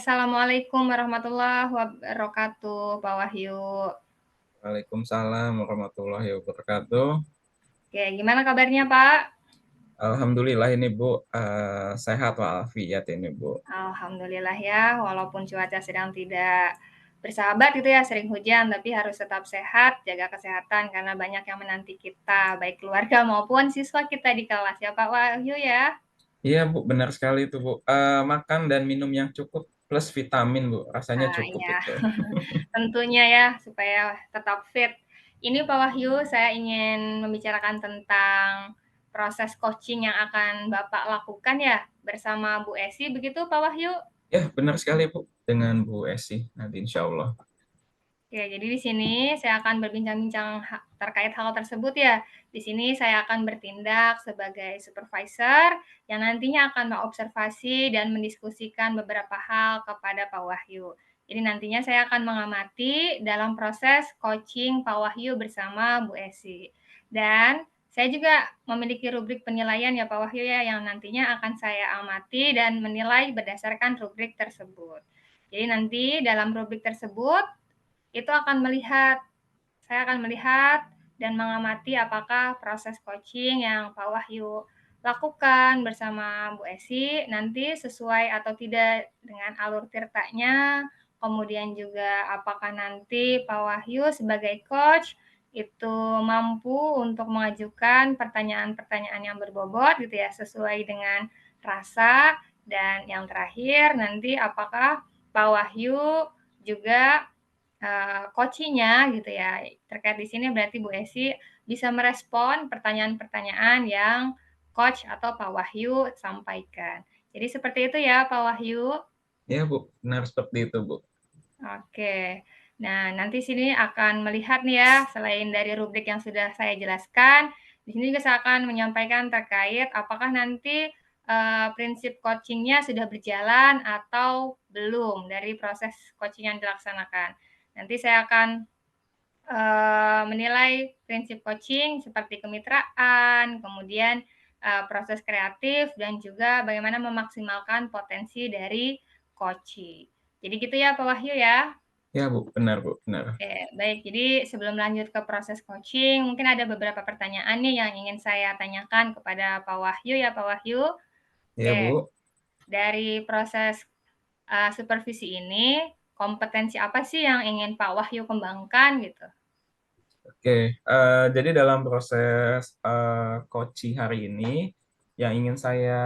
Assalamualaikum warahmatullahi wabarakatuh, Pak Wahyu. Waalaikumsalam warahmatullahi wabarakatuh. Oke, gimana kabarnya, Pak? Alhamdulillah ini Bu, sehat walafiat ini Bu. Alhamdulillah ya, walaupun cuaca sedang tidak bersahabat gitu ya, sering hujan, tapi harus tetap sehat, jaga kesehatan karena banyak yang menanti kita, baik keluarga maupun siswa kita di kelas ya, Pak Wahyu ya. Iya Bu, benar sekali itu Bu. Makan dan minum yang cukup plus vitamin Bu, rasanya Nah, cukup iya. itu. Tentunya ya, supaya tetap fit. Ini Pak Wahyu, saya ingin membicarakan tentang proses coaching yang akan Bapak lakukan ya bersama Bu Esi, begitu Pak Wahyu? Ya benar sekali Bu, dengan Bu Esi nanti insya Allah. Oke, jadi di sini saya akan berbincang-bincang terkait hal tersebut ya. Di sini saya akan bertindak sebagai supervisor yang nantinya akan mengobservasi dan mendiskusikan beberapa hal kepada Pak Wahyu. Jadi nantinya saya akan mengamati dalam proses coaching Pak Wahyu bersama Bu Esi. Dan saya juga memiliki rubrik penilaian ya Pak Wahyu ya yang nantinya akan saya amati dan menilai berdasarkan rubrik tersebut. Jadi nanti dalam rubrik tersebut itu akan melihat saya akan melihat dan mengamati apakah proses coaching yang Pak Wahyu lakukan bersama Bu Esi nanti sesuai atau tidak dengan alur tirtanya, kemudian juga apakah nanti Pak Wahyu sebagai coach itu mampu untuk mengajukan pertanyaan-pertanyaan yang berbobot gitu ya, sesuai dengan rasa, dan yang terakhir nanti apakah Pak Wahyu juga coaching-nya gitu ya, terkait di sini berarti Bu Esi bisa merespon pertanyaan-pertanyaan yang coach atau Pak Wahyu sampaikan. Jadi seperti itu ya Pak Wahyu. Ya Bu, benar seperti itu Bu. Oke. Nah, nanti sini akan melihat nih ya, selain dari rubrik yang sudah saya jelaskan, di sini juga saya akan menyampaikan terkait apakah nanti prinsip coaching-nya sudah berjalan atau belum dari proses coaching yang dilaksanakan. Nanti saya akan menilai prinsip coaching seperti kemitraan, kemudian proses kreatif, dan juga bagaimana memaksimalkan potensi dari coaching. Jadi gitu ya Pak Wahyu ya. Ya Bu, benar Bu, benar. Oke, baik. Jadi sebelum lanjut ke proses coaching, mungkin ada beberapa pertanyaan nih yang ingin saya tanyakan kepada Pak Wahyu ya Pak Wahyu. Ya Oke, Bu. dari proses supervisi ini, kompetensi apa sih yang ingin Pak Wahyu kembangkan gitu? Oke, jadi dalam proses Koci hari ini, yang ingin saya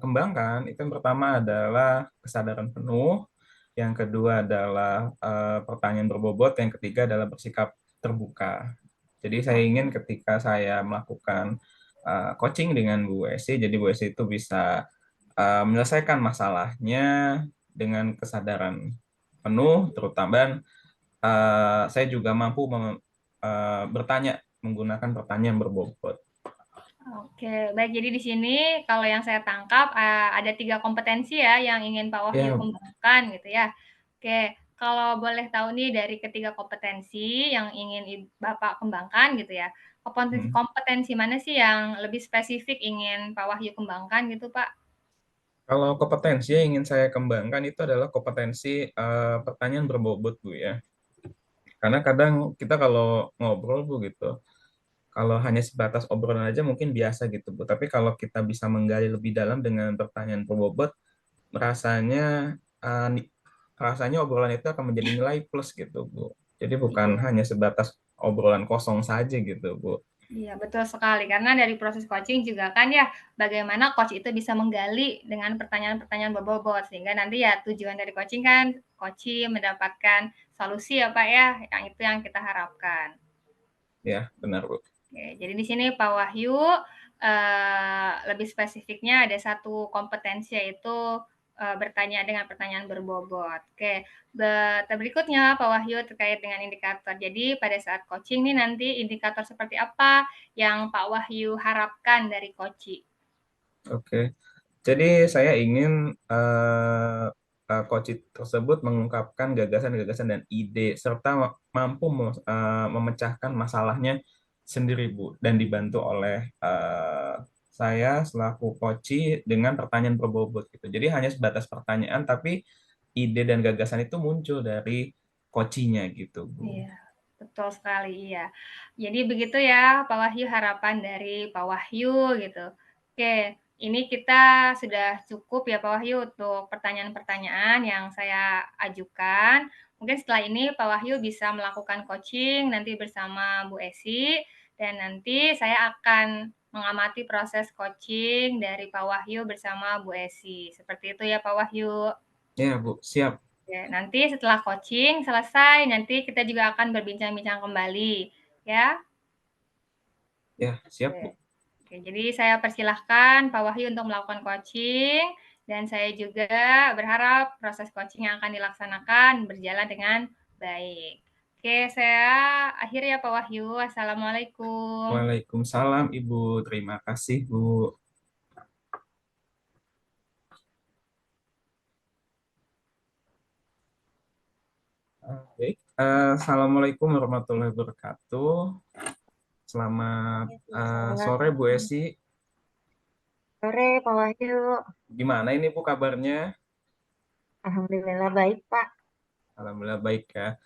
kembangkan itu yang pertama adalah kesadaran penuh, yang kedua adalah pertanyaan berbobot, yang ketiga adalah bersikap terbuka. Jadi saya ingin ketika saya melakukan coaching dengan Bu Esi, jadi Bu Esi itu bisa menyelesaikan masalahnya dengan kesadaran penuh, terutama saya juga mampu bertanya menggunakan pertanyaan berbobot. Oke, baik. Jadi di sini kalau yang saya tangkap, ada 3 kompetensi ya yang ingin Pak Wahyu Ya, kembangkan gitu ya. Oke, kalau boleh tahu nih dari ketiga kompetensi yang ingin Bapak kembangkan gitu ya, kompetensi hmm. kompetensi mana sih yang lebih spesifik ingin Pak Wahyu kembangkan gitu, Pak? Kalau kompetensi yang ingin saya kembangkan itu adalah kompetensi pertanyaan berbobot Bu ya. Karena kadang kita kalau ngobrol Bu gitu, kalau hanya sebatas obrolan aja mungkin biasa gitu Bu. Tapi kalau kita bisa menggali lebih dalam dengan pertanyaan berbobot, rasanya eh, ni- rasanya obrolan itu akan menjadi nilai plus gitu Bu. Jadi bukan Iya. hanya sebatas obrolan kosong saja gitu Bu. Iya, betul sekali. Karena dari proses coaching juga kan ya, bagaimana coach itu bisa menggali dengan pertanyaan-pertanyaan berbobot. Sehingga nanti ya tujuan dari coaching kan, coaching mendapatkan solusi ya Pak ya, yang itu yang kita harapkan. Ya, benar Bu. Oke, jadi di sini Pak Wahyu lebih spesifiknya ada satu kompetensi yaitu bertanya dengan pertanyaan berbobot. Oke, berikutnya Pak Wahyu terkait dengan indikator. Jadi pada saat coaching nih nanti indikator seperti apa yang Pak Wahyu harapkan dari coaching? Oke. Jadi saya ingin coach tersebut mengungkapkan gagasan-gagasan dan ide serta mampu memecahkan masalahnya sendiri Bu dan dibantu oleh saya selaku coach dengan pertanyaan berbobot gitu. Jadi hanya sebatas pertanyaan, tapi ide dan gagasan itu muncul dari coachnya gitu, Bu. Iya, betul sekali, iya. Jadi begitu ya, Pak Wahyu, harapan dari Pak Wahyu gitu. Oke, ini kita sudah cukup ya Pak Wahyu untuk pertanyaan-pertanyaan yang saya ajukan. Mungkin setelah ini Pak Wahyu bisa melakukan coaching nanti bersama Bu Esi, dan nanti saya akan mengamati proses coaching dari Pak Wahyu bersama Bu Esi. Seperti itu ya Pak Wahyu. Ya, Bu, siap. Oke, nanti setelah coaching selesai, nanti kita juga akan berbincang-bincang kembali, ya. Ya, siap, Oke. Bu. Oke, jadi saya persilahkan Pak Wahyu untuk melakukan coaching, dan saya juga berharap proses coaching yang akan dilaksanakan berjalan dengan baik. Oke, saya akhiri ya Pak Wahyu. Assalamualaikum. Waalaikumsalam, Ibu. Terima kasih, Bu. Baik. Assalamualaikum warahmatullahi wabarakatuh. Selamat Waalaikumsalam. sore, Bu Esi. Sore, Pak Wahyu. Gimana ini, Bu, kabarnya? Alhamdulillah baik, Pak. Alhamdulillah baik ya.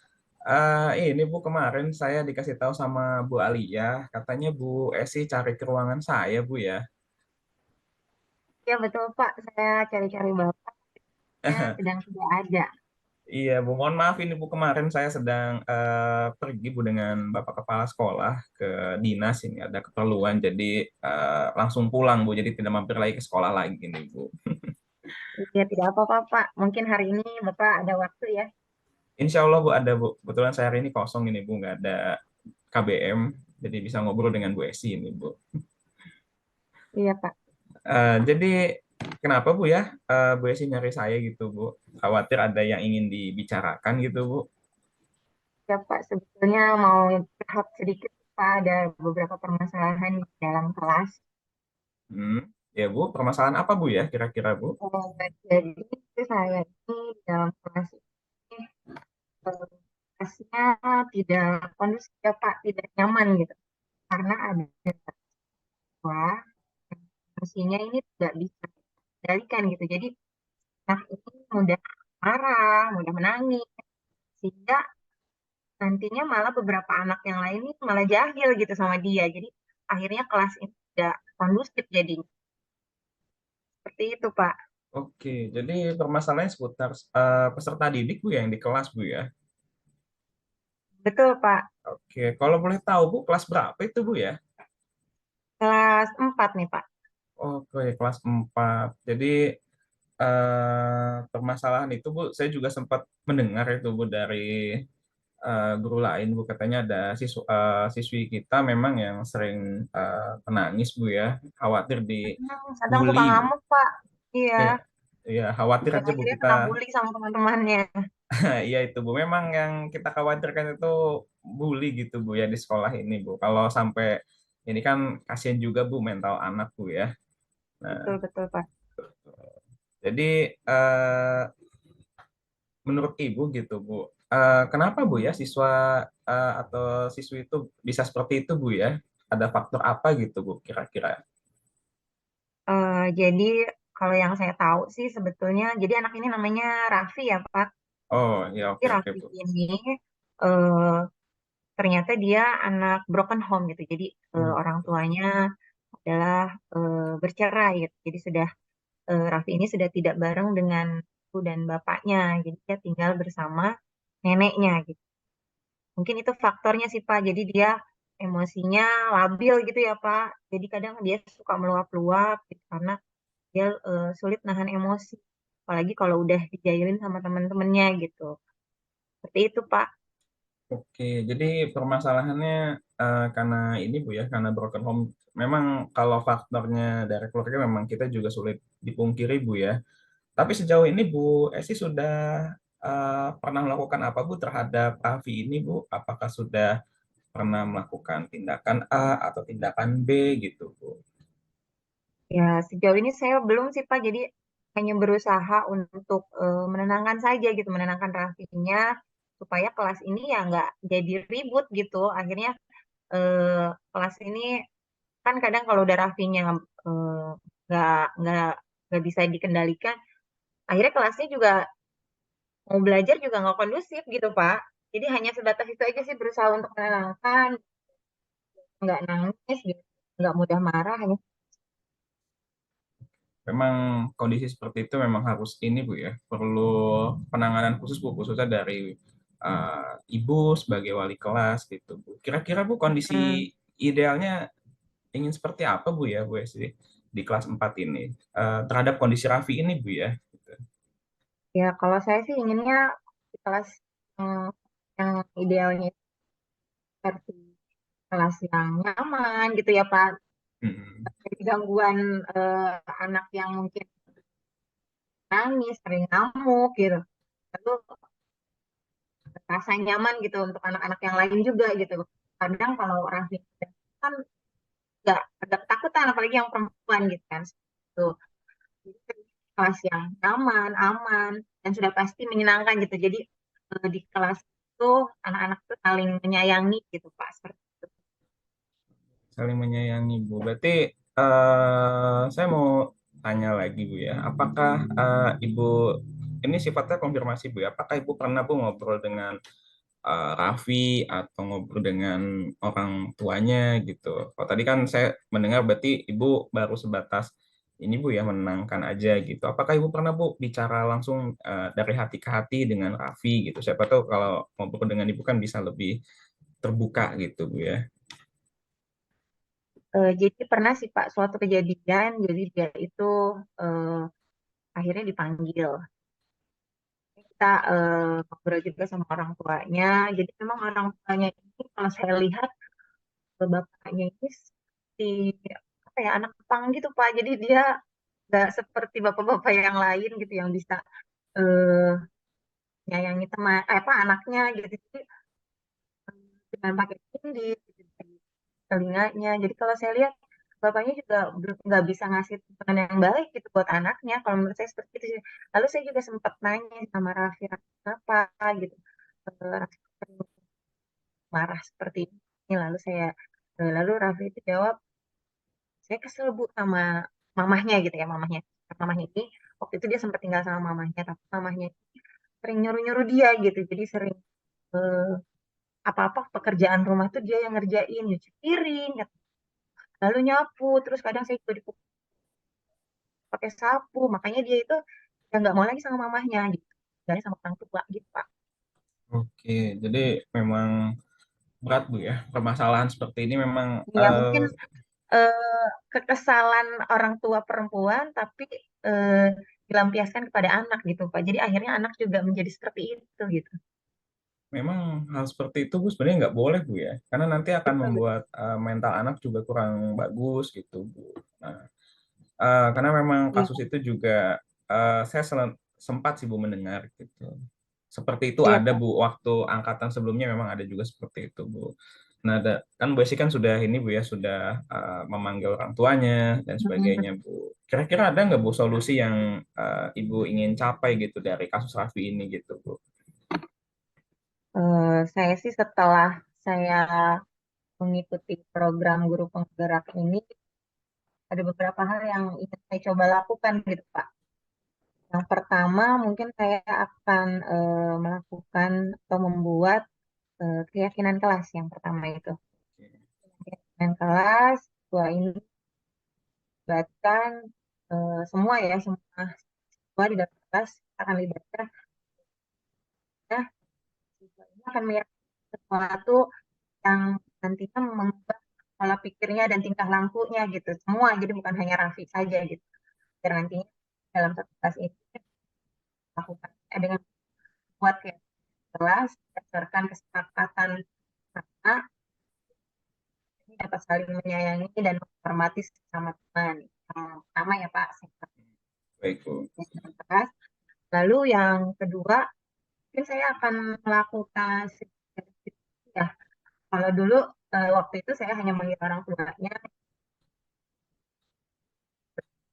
Ini Bu, kemarin saya dikasih tahu sama Bu Alia, katanya Bu Esi cari ke ruangan saya, Bu ya. Ya, betul, Pak. Saya cari-cari bapaknya sedang tidak ada. Iya, Bu, mohon maaf ini Bu, kemarin saya sedang pergi Bu dengan Bapak Kepala Sekolah ke dinas, ini ada keperluan, jadi langsung pulang Bu, jadi tidak mampir lagi ke sekolah lagi ini Bu. Ya, tidak apa-apa, Pak. Mungkin hari ini Bapak ada waktu ya. Insya Allah Bu ada Bu, kebetulan saya hari ini kosong ini Bu, nggak ada KBM, jadi bisa ngobrol dengan Bu Esi ini Bu. Iya, Pak. Jadi kenapa Bu ya, Bu Esi nyari saya gitu Bu? Khawatir ada yang ingin dibicarakan gitu Bu? Ya, Pak. Sebetulnya mau curhat sedikit, Pak. Ada beberapa permasalahan di dalam kelas. Hmm, ya Bu, permasalahan apa Bu ya kira-kira Bu? Jadi, saya ini di dalam kelas ini, kelasnya tidak kondusif, ya, Pak. Tidak nyaman gitu. Karena ada siswa yang emosinya ini tidak bisa dikendalikan gitu. Jadi anak ini mudah marah, mudah menangis, sehingga nantinya malah beberapa anak yang lain ini malah jahil gitu sama dia. Jadi akhirnya kelas ini tidak kondusif jadinya. Seperti itu, Pak. Oke, jadi permasalahannya seputar peserta didik Bu ya, yang di kelas Bu ya. Betul, Pak. Oke, kalau boleh tahu Bu, kelas berapa itu Bu ya? Kelas 4 nih, Pak. Oke, kelas 4. Jadi permasalahan itu Bu, saya juga sempat mendengar itu Bu dari guru lain Bu, katanya ada siswi kita memang yang sering menangis Bu ya, khawatir Kadang dibully suka Bu. ngamuk, Pak. Iya. Ya, ya khawatir Dan aja Bu akhirnya kita. kena bully sama teman-temannya. Iya itu Bu, memang yang kita khawatirkan itu bully gitu Bu ya di sekolah ini Bu. Kalau sampai ini kan kasihan juga Bu mental anak Bu ya. Nah, Betul, betul, Pak. jadi menurut Ibu gitu Bu, kenapa Bu ya siswa atau siswi itu bisa seperti itu Bu ya? Ada faktor apa gitu Bu kira-kira? Jadi kalau yang saya tahu sih sebetulnya, jadi anak ini namanya Raffi ya, Pak. Oh ya, Jadi oke oke Raffi Bu. ini eh, ternyata dia anak broken home gitu. Jadi Hmm, orang tuanya adalah bercerai gitu. Jadi sudah Raffi ini sudah tidak bareng dengan ibu dan bapaknya. Jadi dia tinggal bersama neneknya gitu. Mungkin itu faktornya sih Pak. Jadi dia emosinya labil gitu ya Pak. Jadi kadang dia suka meluap-luap gitu, karena dia sulit nahan emosi. Apalagi kalau udah dijailin sama teman-temannya gitu. Seperti itu Pak. Oke, jadi permasalahannya karena ini Bu ya, karena broken home. Memang kalau faktornya dari keluarga memang kita juga sulit dipungkiri Bu ya. Tapi sejauh ini Bu Esi sudah pernah melakukan apa Bu terhadap Raffi ini Bu? Apakah sudah pernah melakukan tindakan A atau tindakan B gitu Bu? Ya, sejauh ini saya belum sih Pak. Jadi hanya berusaha untuk menenangkan saja gitu, menenangkan Raffinya supaya kelas ini ya nggak jadi ribut gitu. Akhirnya kelas ini kan kadang kalau udah Raffinya nggak bisa dikendalikan, akhirnya kelasnya juga mau belajar juga nggak kondusif gitu Pak. Jadi hanya sebatas itu aja sih, berusaha untuk menenangkan, nggak nangis gitu, nggak mudah marah, hanya Memang kondisi seperti itu memang harus ini Bu ya, perlu penanganan khusus Bu, khususnya dari Ibu sebagai wali kelas gitu Bu. Kira-kira Bu hmm, kondisi idealnya ingin seperti apa Bu ya Bu SD di kelas 4 ini terhadap kondisi Raffi ini Bu ya. Gitu. ya kalau saya sih inginnya di kelas hmm, yang idealnya itu seperti kelas yang nyaman gitu ya Pak. Mm-mm. Jadi gangguan anak yang mungkin nangis, sering ngamuk gitu. Lalu rasa nyaman gitu untuk anak-anak yang lain juga gitu. Kadang kalau orang Filipina kan nggak agak ketakutan, apalagi yang perempuan gitu kan. Tuh, jadi kelas yang nyaman, aman, dan sudah pasti menyenangkan gitu. Jadi di kelas itu anak-anak tuh saling menyayangi gitu Pak. Seperti itu. Saling menyayangi Bu. Berarti saya mau tanya lagi Bu ya, apakah Ibu ini sifatnya konfirmasi Bu ya, apakah Ibu pernah Bu ngobrol dengan Raffi atau ngobrol dengan orang tuanya gitu. Kalau tadi kan saya mendengar berarti Ibu baru sebatas ini Bu ya menenangkan aja gitu. Apakah Ibu pernah Bu bicara langsung dari hati ke hati dengan Raffi gitu? Siapa tahu kalau ngobrol dengan Ibu kan bisa lebih terbuka gitu Bu ya. Jadi pernah sih Pak suatu kejadian, jadi dia itu eh, akhirnya dipanggil. Kita ngobrol juga sama orang tuanya. Jadi memang orang tuanya ini kalau saya lihat bapaknya ini seperti apa ya, anak Jepang gitu Pak. Jadi dia nggak seperti bapak-bapak yang lain gitu yang bisa eh nyayangi teman apa anaknya gitu. Jadi dengan pakai cincin gitu di telinganya. Jadi kalau saya lihat bapaknya juga nggak bisa ngasih tontonan yang baik gitu buat anaknya. Kalau menurut saya seperti itu sih. Lalu saya juga sempat nanya sama Raffi, "Raffi, kenapa gitu. Raffi sering marah seperti ini." Lalu Raffi itu jawab, "Saya kesel Bu sama mamahnya gitu ya, mamahnya. Mamahnya ini waktu itu dia sempat tinggal sama mamahnya, tapi mamahnya sering nyuruh-nyuruh dia gitu. Jadi sering eh, apa-apa pekerjaan rumah tuh dia yang ngerjain, nyuci piring, lalu nyapu, terus kadang saya juga dipukul pakai sapu. Makanya dia itu ya nggak mau lagi sama mamahnya gitu. Dan sama orang tua gitu Pak." Oke, jadi memang berat Bu ya. Permasalahan seperti ini memang Ya mungkin kekesalan orang tua perempuan tapi eh, dilampiaskan kepada anak gitu Pak. Jadi akhirnya anak juga menjadi seperti itu gitu. memang hal seperti itu Bu sebenarnya nggak boleh Bu ya. Karena nanti akan Betul, betul. membuat mental anak juga kurang bagus gitu Bu. Nah, karena memang Iya, kasus itu juga saya sempat sih Bu mendengar gitu. Seperti itu iya ada Pak. Bu waktu angkatan sebelumnya memang ada juga seperti itu Bu. Nah, kan Bu Esi kan sudah ini Bu ya sudah memanggil orang tuanya dan Mm-mm. sebagainya Bu. Kira-kira ada nggak Bu solusi yang Ibu ingin capai gitu dari kasus Raffi ini gitu Bu? Saya sih setelah saya mengikuti program guru penggerak ini, ada beberapa hal yang ingin saya coba lakukan gitu Pak. Yang pertama mungkin saya akan melakukan atau membuat keyakinan kelas yang pertama itu. Keyakinan kelas, dua ini libatkan semua ya, semua di dalam kelas akan libatkan, ya, siswa ini akan meyakini sesuatu yang nantinya mengubah pola pikirnya dan tingkah lakunya gitu. Semua, jadi bukan hanya Raffi saja gitu. Biar nantinya dalam satu kelas ini lakukan dengan buat ya kelas berdasarkan kesepakatan sama, ini dapat saling menyayangi dan menghormati sesama teman. Yang pertama ya Pak, Baik Bu. kelas. Lalu yang kedua, mungkin saya akan melakukan ya. Kalau dulu waktu itu saya hanya manggil orang tuanya,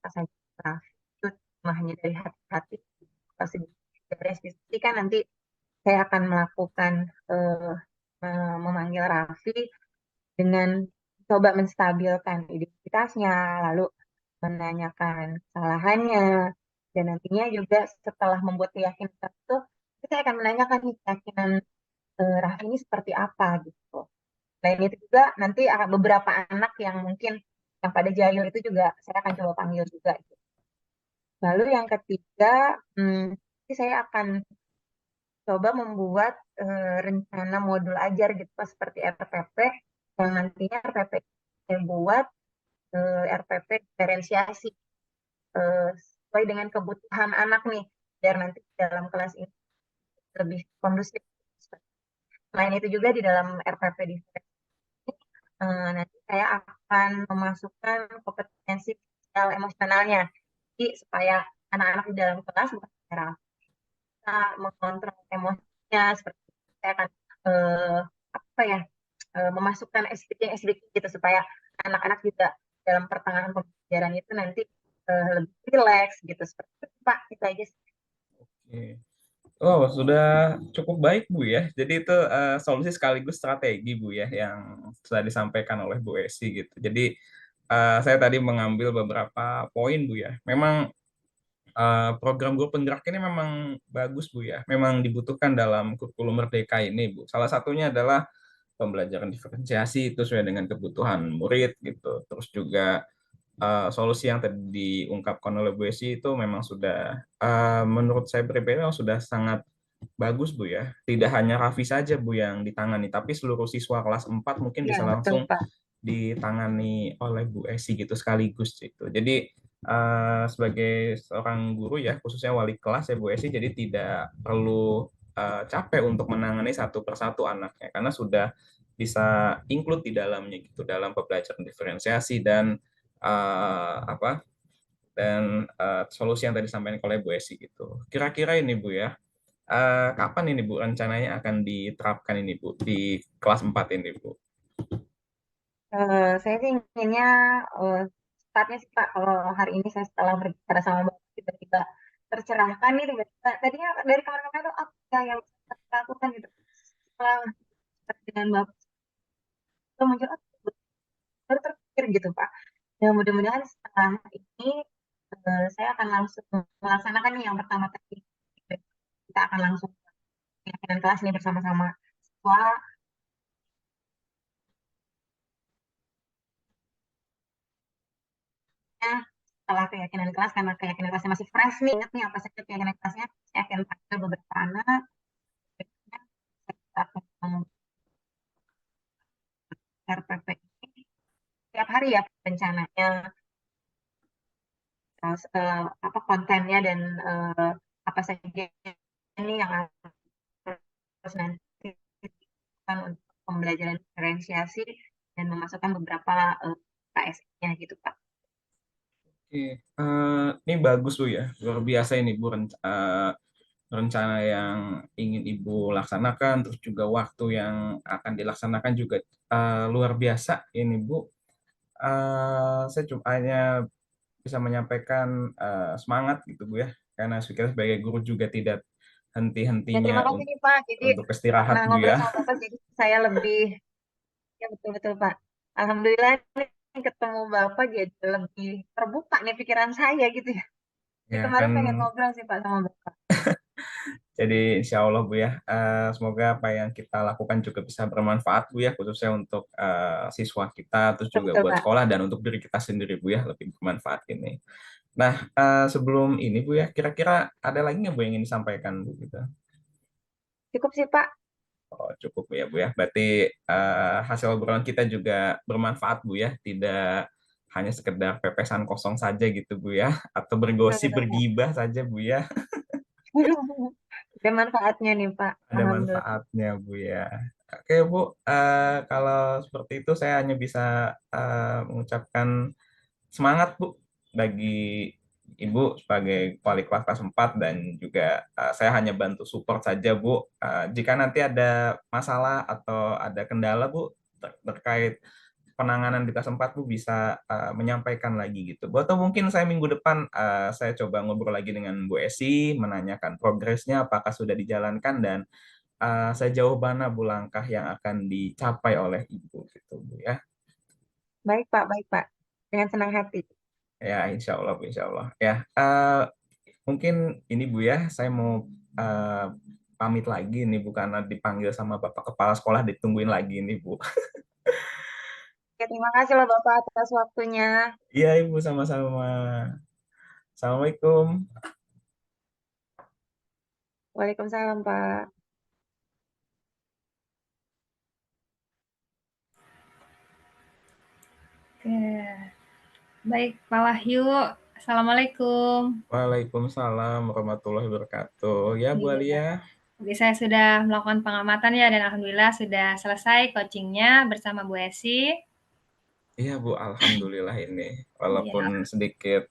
pas saja Raffi itu cuma hanya dari hati-hati. Pasti beres diskusi kan nanti saya akan melakukan memanggil Raffi dengan coba menstabilkan identitasnya, lalu menanyakan kesalahannya, dan nantinya juga setelah membuat keyakinan itu, kita akan menanyakan nih keyakinan Raffi ini seperti apa gitu. Selain itu juga nanti akan beberapa anak yang mungkin yang pada jahil itu juga saya akan coba panggil juga gitu. Lalu yang ketiga, nanti saya akan coba membuat rencana modul ajar gitu Pak, seperti RPP, yang nantinya RPP saya buat RPP diferensiasi sesuai dengan kebutuhan anak nih, biar nanti dalam kelas ini lebih kondusif. Selain itu juga di dalam RPP diferensiasi nanti saya akan memasukkan kompetensi sosial emosionalnya, jadi supaya anak-anak di dalam kelas bukan menyerang, bisa mengontrol emosinya. Seperti itu. Saya akan eh, apa ya memasukkan SDG gitu supaya anak-anak juga dalam pertengahan pembelajaran itu nanti lebih rileks gitu. Seperti itu Pak, itu aja sih. Oke. Oh, sudah cukup baik, Bu ya. Jadi itu solusi sekaligus strategi, Bu ya, yang sudah disampaikan oleh Bu Esi gitu. Jadi saya tadi mengambil beberapa poin, Bu ya. Memang program guru penggerak ini memang bagus, Bu ya. Memang dibutuhkan dalam kurikulum Merdeka ini, Bu. Salah satunya adalah pembelajaran diferensiasi itu sesuai dengan kebutuhan murid gitu. Terus juga solusi yang tadi diungkapkan oleh Bu Esi itu memang sudah menurut saya pribadi memang sudah sangat bagus Bu ya. Tidak hanya Raffi saja Bu yang ditangani, tapi seluruh siswa kelas 4 mungkin Iya, bisa betul langsung Pak. ditangani oleh Bu Esi gitu sekaligus gitu. Jadi sebagai seorang guru ya, khususnya wali kelas ya Bu Esi, jadi tidak perlu capek untuk menangani satu persatu anaknya karena sudah bisa include di dalamnya gitu dalam pembelajaran diferensiasi dan apa solusi yang tadi disampaikan oleh Bu Esi gitu. Kira-kira ini Bu ya, kapan ini Bu rencananya akan diterapkan ini Bu di kelas 4 ini Bu? Saya sih inginnya eh, startnya sih Pak, kalau hari ini saya setelah berbicara sama Bapak tiba-tiba tercerahkan nih, tiba-tiba tadinya dari kemarin-kemarin tuh apa yang bisa saya lakukan gitu. Setelah dengan Bapak itu muncul, baru terpikir gitu Pak. Ya mudah-mudahan setelah ini saya akan langsung melaksanakan nih yang pertama tadi. Kita akan langsung keyakinan kelas nih bersama-sama siswa. Ya, setelah keyakinan kelas, karena keyakinan kelasnya masih fresh nih, ingat nih apa saja keyakinan kelasnya, saya akan panggil beberapa anak. Berikutnya, saya akan RPP ini setiap hari ya rencananya, terus apa kontennya dan apa saja ini yang harus nanti dilakukan untuk pembelajaran diferensiasi dan memasukkan beberapa KS-nya gitu Pak. Oke, ini bagus Bu ya, luar biasa ini Bu rencana yang ingin Ibu laksanakan, terus juga waktu yang akan dilaksanakan juga luar biasa ini Bu. Saya cuma hanya bisa menyampaikan semangat gitu Bu ya, karena kita sebagai guru juga tidak Ya terima henti-hentinya kasih nih Pak, jadi untuk karena istirahat Bu ngobrol ya. sama Bapak jadi saya lebih, ya betul-betul Pak. Alhamdulillah nih ketemu Bapak jadi lebih terbuka nih pikiran saya gitu ya. Jadi Ya kemarin kan, pengen ngobrol sih Pak sama Bapak. jadi insya Allah Bu ya, semoga apa yang kita lakukan juga bisa bermanfaat Bu ya, khususnya untuk siswa kita, terus juga Betul-betul buat Pak. sekolah dan untuk diri kita sendiri Bu ya, lebih bermanfaat ini. Nah, sebelum ini Bu ya, kira-kira ada lagi nggak Bu yang ingin disampaikan Bu gitu? Cukup sih Pak. Oh, cukup ya Bu ya. Berarti hasil obrolan kita juga bermanfaat Bu ya, tidak hanya sekedar pepesan kosong saja gitu Bu ya, atau bergosip, Betul-betul Pak. bergibah saja Bu ya. Ada manfaatnya nih Pak. Ada Alhamdulillah. manfaatnya Bu ya. Oke Bu, kalau seperti itu saya hanya bisa mengucapkan semangat Bu bagi Ibu sebagai wali kelas kelas 4 dan juga saya hanya bantu support saja Bu. Jika nanti ada masalah atau ada kendala Bu terkait penanganan di kelas 4 Bu bisa menyampaikan lagi gitu. Bu. Atau mungkin saya minggu depan saya coba ngobrol lagi dengan Bu Esi menanyakan progresnya apakah sudah dijalankan dan sejauh mana Bu langkah yang akan dicapai oleh Ibu gitu Bu ya. Baik Pak. Dengan senang hati. Ya, insya Allah, Bu, insya Allah. Ya, mungkin ini Bu ya, saya mau eh, pamit lagi nih, Bu, karena dipanggil sama Bapak Kepala Sekolah, ditungguin lagi nih, Bu. Oke, terima kasih loh Bapak atas waktunya. Iya, Ibu, sama-sama. Assalamualaikum. Waalaikumsalam Pak. Oke. Baik, Pak Wahyu. Assalamualaikum. Waalaikumsalam warahmatullahi wabarakatuh. Ya, Bu Iya. Alia. Jadi saya sudah melakukan pengamatan ya dan alhamdulillah sudah selesai coachingnya bersama Bu Esi. Iya, Bu, Alhamdulillah ini. Iya, Walaupun sedikit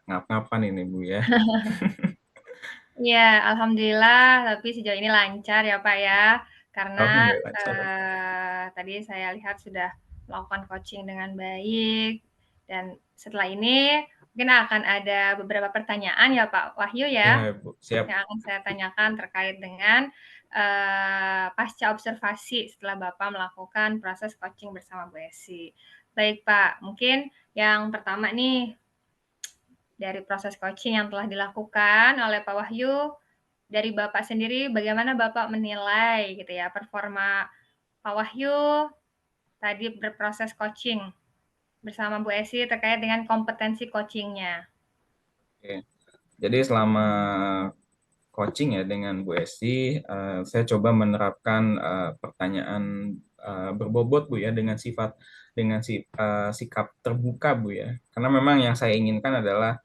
ngap-ngapan ini, Bu ya. iya, alhamdulillah tapi sejauh ini lancar ya Pak ya. Karena Alhamdulillah, lancar. tadi saya lihat sudah melakukan coaching dengan baik dan setelah ini mungkin akan ada beberapa pertanyaan ya Pak Wahyu Ya, ya Bu. Siap. yang akan saya tanyakan terkait dengan pasca observasi setelah Bapak melakukan proses coaching bersama Bu Esi. Baik Pak, mungkin yang pertama nih dari proses coaching yang telah dilakukan oleh Pak Wahyu, dari Bapak sendiri bagaimana Bapak menilai gitu ya performa Pak Wahyu tadi berproses coaching bersama Bu Esi terkait dengan kompetensi coachingnya? Oke. Jadi selama coaching ya dengan Bu Esi, saya coba menerapkan pertanyaan berbobot Bu ya dengan sikap terbuka Bu ya. Karena memang yang saya inginkan adalah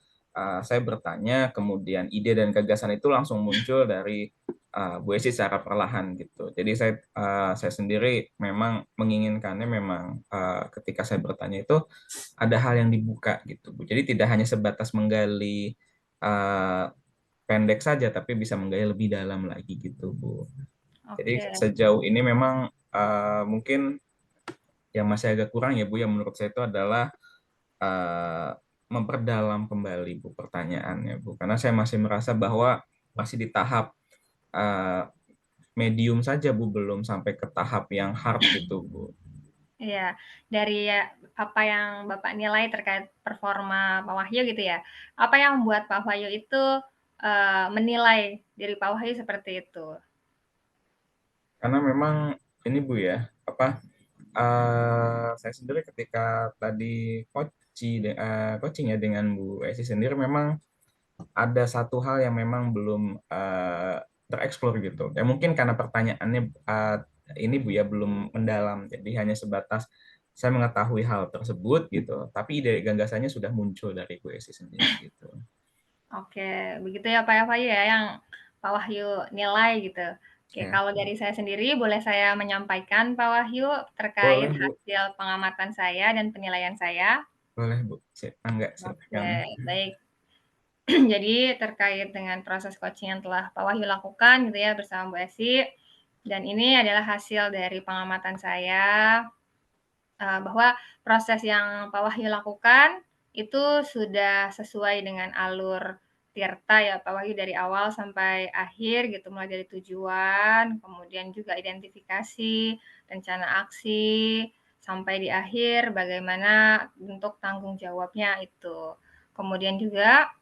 saya bertanya, kemudian ide dan gagasan itu langsung muncul dari Bu Esi secara perlahan gitu. Jadi saya sendiri memang menginginkannya memang ketika saya bertanya itu ada hal yang dibuka gitu Bu. Jadi tidak hanya sebatas menggali eh, pendek saja, tapi bisa menggali lebih dalam lagi gitu, Bu. Jadi Oke, sejauh ini memang mungkin yang masih agak kurang ya, Bu, yang menurut saya itu adalah eh, memperdalam kembali, Bu, pertanyaannya, Bu. Karena saya masih merasa bahwa masih di tahap eh, medium saja, Bu, belum sampai ke tahap yang hard gitu, Bu. iya. Dari apa yang Bapak nilai terkait performa Pak Wahyu gitu ya, apa yang membuat Pak Wahyu itu menilai diri Pak Wahyu seperti itu? Karena memang ini, Bu ya, apa saya sendiri ketika tadi coaching ya dengan Bu Esi sendiri memang ada satu hal yang memang belum tereksplor gitu. Ya mungkin karena pertanyaannya ini Bu ya belum mendalam, jadi hanya sebatas saya mengetahui hal tersebut gitu, tapi ide gagasannya sudah muncul dari Bu Esi sendiri gitu. Oke, begitu ya Pak Wahyu ya yang Pak Wahyu nilai gitu. Oke, Ya, kalau dari saya sendiri boleh saya menyampaikan Pak Wahyu terkait boleh Bu, hasil pengamatan saya dan penilaian saya? boleh Bu. Enggak, Oke, silakan. baik. Jadi terkait dengan proses coaching yang telah Pak Wahyu lakukan gitu ya bersama Bu Esi, dan ini adalah hasil dari pengamatan saya bahwa proses yang Pak Wahyu lakukan itu sudah sesuai dengan alur Tirta ya Pak Wahyu dari awal sampai akhir gitu, mulai dari tujuan, kemudian juga identifikasi, rencana aksi, sampai di akhir bagaimana bentuk tanggung jawabnya itu. Kemudian juga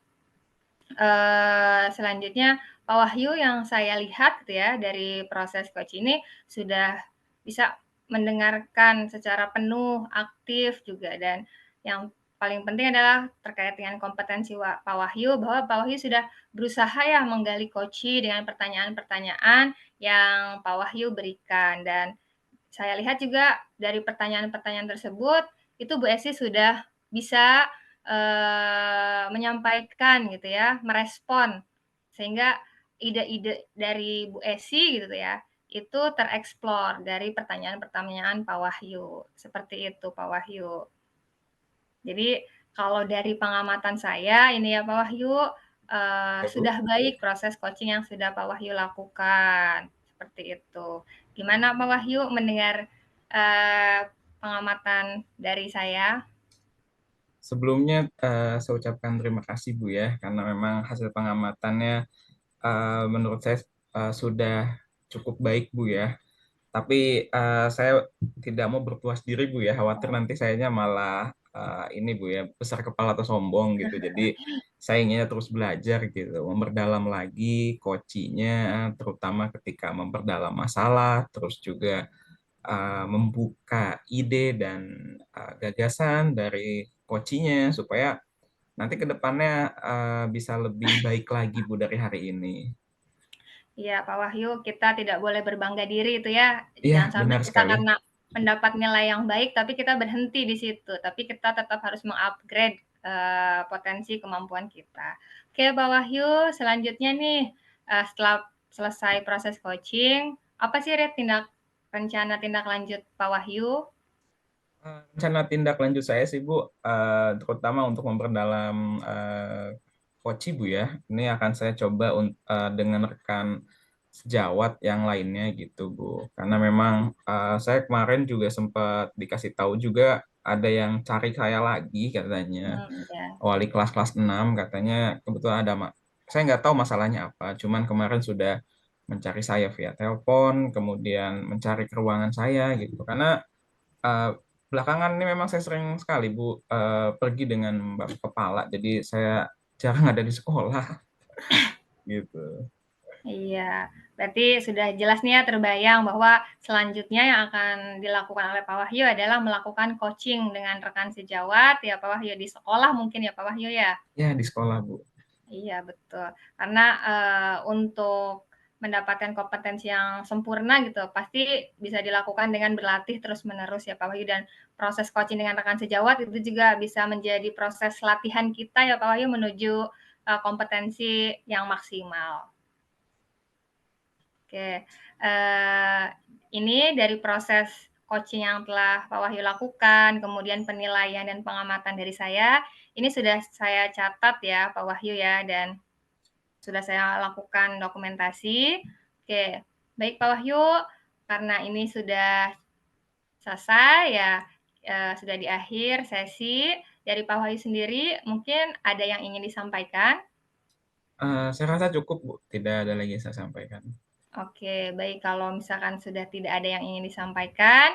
selanjutnya Pak Wahyu yang saya lihat gitu ya dari proses coach ini sudah bisa mendengarkan secara penuh, aktif juga dan yang paling penting adalah terkait dengan kompetensi Pak Wahyu bahwa Pak Wahyu sudah berusaha ya menggali coaching dengan pertanyaan-pertanyaan yang Pak Wahyu berikan dan saya lihat juga dari pertanyaan-pertanyaan tersebut itu Bu Esi sudah bisa menyampaikan gitu ya, merespon sehingga ide-ide dari Bu Esi gitu ya, itu tereksplor dari pertanyaan-pertanyaan Pak Wahyu. Seperti itu Pak Wahyu. Jadi kalau dari pengamatan saya ini ya Pak Wahyu, Ya Bu. sudah baik proses coaching yang sudah Pak Wahyu lakukan, seperti itu. Gimana Pak Wahyu mendengar, pengamatan dari saya? Sebelumnya saya ucapkan terima kasih Bu ya, karena memang hasil pengamatannya menurut saya sudah cukup baik Bu ya. Tapi saya tidak mau berpuas diri Bu ya, khawatir nanti sayanya malah ini Bu ya, besar kepala atau sombong gitu. Jadi saya inginnya terus belajar gitu, memperdalam lagi kocinya, terutama ketika memperdalam masalah, terus juga membuka ide dan gagasan dari kocinya supaya nanti ke depannya bisa lebih baik lagi Bu dari hari ini. Iya, Pak Wahyu, kita tidak boleh berbangga diri itu ya. Iya, Jangan sampai benar kita sekali. karena mendapat nilai yang baik, tapi kita berhenti di situ. Tapi kita tetap harus mengupgrade potensi kemampuan kita. Oke, Pak Wahyu, selanjutnya nih, setelah selesai proses coaching, apa sih rencana tindak lanjut Pak Wahyu? Rencana tindak lanjut saya sih Bu, terutama untuk memperdalam Koci Bu ya. Ini akan saya coba dengan rekan sejawat yang lainnya gitu Bu. Karena memang saya kemarin juga sempat dikasih tahu juga ada yang cari saya lagi katanya. Ya. Wali kelas 6 katanya kebetulan ada saya nggak tahu masalahnya apa. Cuman kemarin sudah mencari saya via telepon, kemudian mencari ke ruangan saya gitu. Karena eh, belakangan ini memang saya sering sekali Bu pergi dengan Bapak Kepala, jadi saya jarang ada di sekolah gitu. Iya, berarti sudah jelas nih ya terbayang bahwa selanjutnya yang akan dilakukan oleh Pak Wahyu adalah melakukan coaching dengan rekan sejawat ya Pak Wahyu di sekolah mungkin ya Pak Wahyu ya? Ya di sekolah Bu. Iya betul, karena untuk mendapatkan kompetensi yang sempurna gitu pasti bisa dilakukan dengan berlatih terus-menerus ya Pak Wahyu, dan proses coaching dengan rekan sejawat itu juga bisa menjadi proses latihan kita ya Pak Wahyu menuju kompetensi yang maksimal. Oke, ini dari proses coaching yang telah Pak Wahyu lakukan, kemudian penilaian dan pengamatan dari saya, ini sudah saya catat ya Pak Wahyu ya, dan sudah saya lakukan dokumentasi. Oke, baik Pak Wahyu, karena ini sudah selesai ya, sudah di akhir sesi, dari Pak Wahyu sendiri mungkin ada yang ingin disampaikan? Saya rasa cukup Bu, tidak ada lagi yang saya sampaikan. Oke, baik kalau misalkan sudah tidak ada yang ingin disampaikan,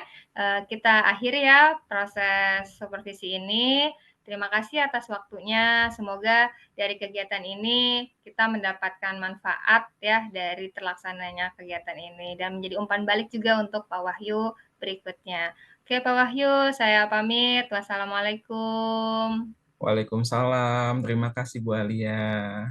kita akhiri ya proses supervisi ini. Terima kasih atas waktunya. Semoga dari kegiatan ini kita mendapatkan manfaat ya dari terlaksananya kegiatan ini dan menjadi umpan balik juga untuk Pak Wahyu berikutnya. Oke, Pak Wahyu, saya pamit. Wassalamualaikum. Waalaikumsalam, terima kasih Bu Alia.